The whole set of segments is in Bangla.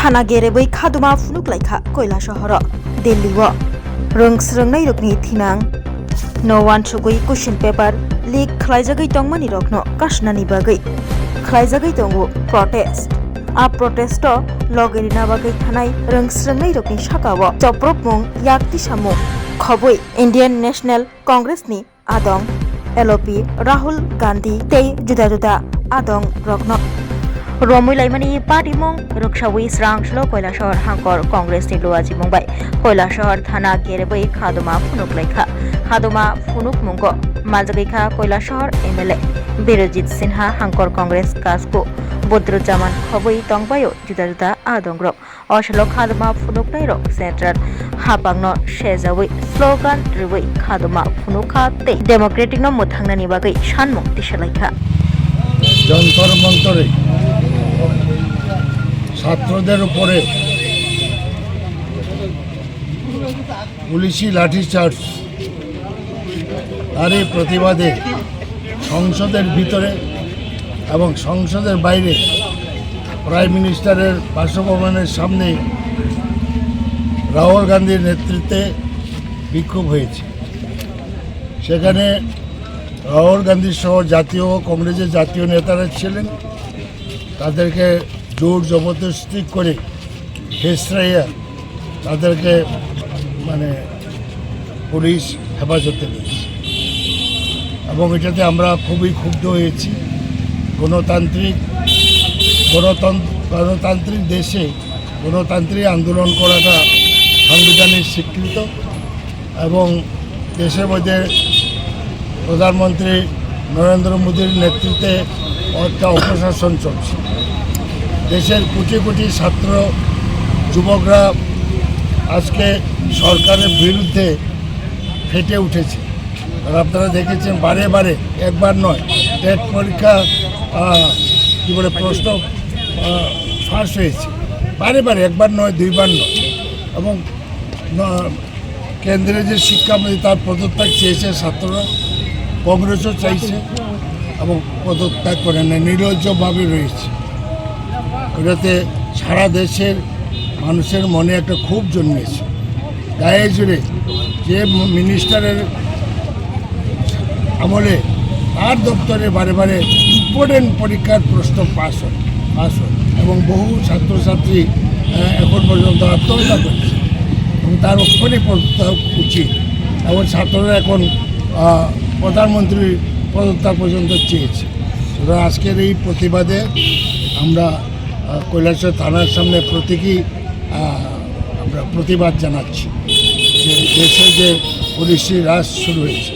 थाना गेरेबै खादुमा फुनुक्लाइखा কৈলাসহर दिल्लीआव रोंस्रोंनाय रकनि थिनां नो वान सुगै कुशन पेपर लिक खालायजागै तंमानि रकनो काशनानि बागै खालायजागै दंगो प्रोटेस्ट आ प्रोटेस्ट लगेरिना बागै थानाय रोंस्रोंनाय रकनि साकाव चप्रप मुं याक्ति सामु खबै इंडियन नेशनल कांग्रेसनि आदं एलओपी राहुल गांधी तै जुदा जुदा आदं रकनो रमुलाइमानि पार्टी मुं रक्षावै स्रांसल কৈলাসহর हांकर कांग्रेसनि लुआजि मुंबाय কৈলাসহর थाना गेरेबै खादुमा फुनुक्लाइखा खादुमा फुनुक मुंग माजागैखा কৈলাসহর एमएलए बिरजित सिन्हा हांकर कांग्रेस काजको बद्रुज्जामान खबै तंबायो जुदा जुदा आदंग्रक असल खादुमा फुनुकनाय रक सेंट्राल हापांनो शेजावै स्लोगान रिवै खादुमा फुनुखा तै डेमोक्रेटिक न मुथांनानि बागै सानमुं दिसलाइखा যন্তর মন্তরে ছাত্রদের উপরে পুলিশি লাঠিচার্জ তারই প্রতিবাদে সংসদের ভিতরে এবং সংসদের বাইরে প্রাইম মিনিস্টারের বাসভবনের সামনে রাহুল গান্ধীর নেতৃত্বে বিক্ষোভ হয়েছে। সেখানে রাহুল গান্ধী সহ জাতীয় কংগ্রেসের জাতীয় নেতারা ছিলেন। তাদেরকে জোর জবরদস্তি করে হেসরাইয়া তাদেরকে পুলিশ হেফাজতে নিয়েছে এবং এটাতে আমরা খুবই ক্ষুব্ধ হয়েছি। গণতান্ত্রিক দেশে গণতান্ত্রিক আন্দোলন করাটা সাংবিধানিক স্বীকৃত এবং দেশের মধ্যে প্রধানমন্ত্রী নরেন্দ্র মোদীর নেতৃত্বে একটা অপশাসন চলছে। দেশের কোটি কোটি ছাত্র যুবকরা আজকে সরকারের বিরুদ্ধে ফেটে উঠেছে। আর আপনারা দেখেছেন বারে বারে, একবার নয়, টেট পরীক্ষা প্রশ্ন ফাঁস হয়েছে বারে বারে, একবার নয় দুইবার নয়। এবং কেন্দ্রের যে শিক্ষামন্ত্রী তার পদত্যাগ চেয়েছে ছাত্ররা, কংগ্রেসও চাইছে এবং পদত্যাগ করে না, নির্লজ্জভাবে রয়েছে। ওটাতে সারা দেশের মানুষের মনে একটা ক্ষোভ জন্মেছে। গায়ে জুড়ে যে মিনিস্টারের আমলে তার দপ্তরে বারে বারে ইম্পর্টেন্ট পরীক্ষার প্রশ্ন পাস হয় এবং বহু ছাত্রছাত্রী এখন পর্যন্ত আত্মহত্যা করছে এবং তার অক্ষরে পদত্যাগ উচিত। এবং ছাত্ররা এখন প্রধানমন্ত্রীর পদত্যাগ পর্যন্ত চেয়েছে। সুতরাং আজকের এই প্রতিবাদে আমরা কৈলাসহর থানার সামনে আমরা প্রতিবাদ জানাচ্ছি যে দেশে যে পুলিশি রাজ শুরু হয়েছে।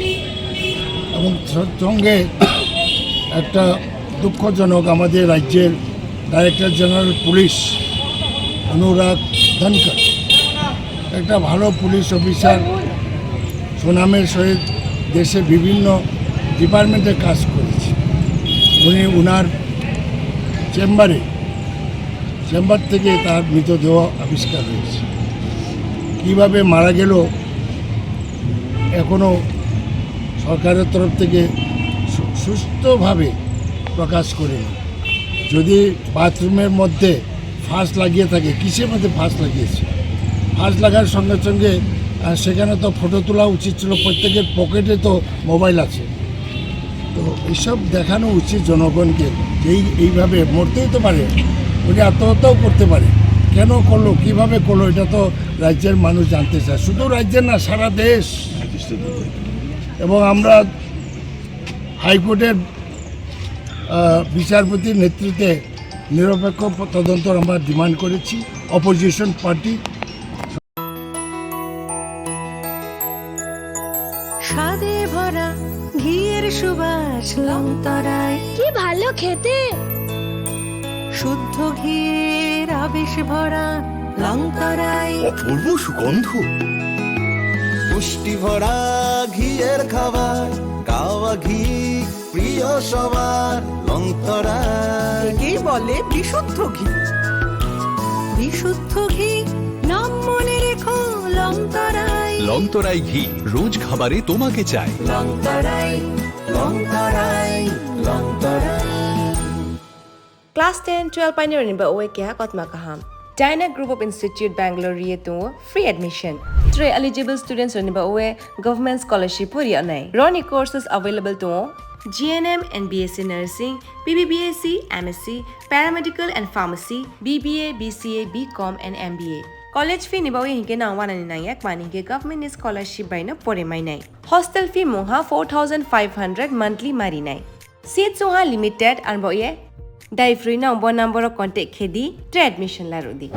এবং সঙ্গে একটা দুঃখজনক, আমাদের রাজ্যের ডাইরেক্টর জেনারেল পুলিশ অনুরাগ ধনকর, একটা ভালো পুলিশ অফিসার, সুনামের সহিত দেশে বিভিন্ন ডিপার্টমেন্টে কাজ করেছে। উনি ওনার চেম্বার থেকে তার মৃতদেহ আবিষ্কার হয়েছে। কীভাবে মারা গেল এখনও সরকারের তরফ থেকে সুস্থভাবে প্রকাশ করেনি। যদি বাথরুমের মধ্যে ফাঁস লাগিয়ে থাকে, কিসের মধ্যে ফাঁস লাগিয়েছে? ফাঁস লাগার সঙ্গে সঙ্গে সেখানে তো ফটো তোলা উচিত ছিল। প্রত্যেকের পকেটে তো মোবাইল আছে। তো এইসব দেখানো উচিত জনগণকে, এইভাবে মরতেই তো পারে, উনি আত্মহত্যাও করতে পারে। কেন করলো, কিভাবে করলো, এটা তো রাজ্যের মানুষ জানতে চায়। শুধু রাজ্যের না, সারা দেশ। এবং আমরা হাইকোর্টের বিচারপতির নেতৃত্বে নিরপেক্ষ তদন্ত আমরা ডিমান্ড করেছি। অপোজিশন পার্টি স্বাদে ভরা ঘিয়ের সুবাস লংতরায়, কি ভালো খেতে। শুদ্ধ ঘিয়ের আবেশ ভরা লংতরায়, অপূর্ব সুগন্ধ, পুষ্টি ভরা ঘিয়ের খাবার, কাওয়া ঘি প্রিয় সবার লংতরায়। একেই বলে বিশুদ্ধ ঘি। বিশুদ্ধ ঘি নাম মনে রেখো লংতরায়। লংতরাই ঘি রোজ খাবারে তোমাকে চাই। Longtharai, Longtharai, Longtharai. Class 10, 12 pioneering ba uwi kaya kot makaham. Dyna Group of Institute Bangalore to free admission. 3 eligible students raniba owe government scholarship puri Roni courses available to GNM and BSc Nursing, BBBSc, MSc, Paramedical and Pharmacy, BBA, BCA, BCom and MBA. College fee nibawi hinke na wana ni nayak mani ke government scholarship by na pore mai nai. Hostel fee moha 4,500 monthly mari nai. Seats oha limited and boye dai free na umbo number of contact khedi tre admission la rodi.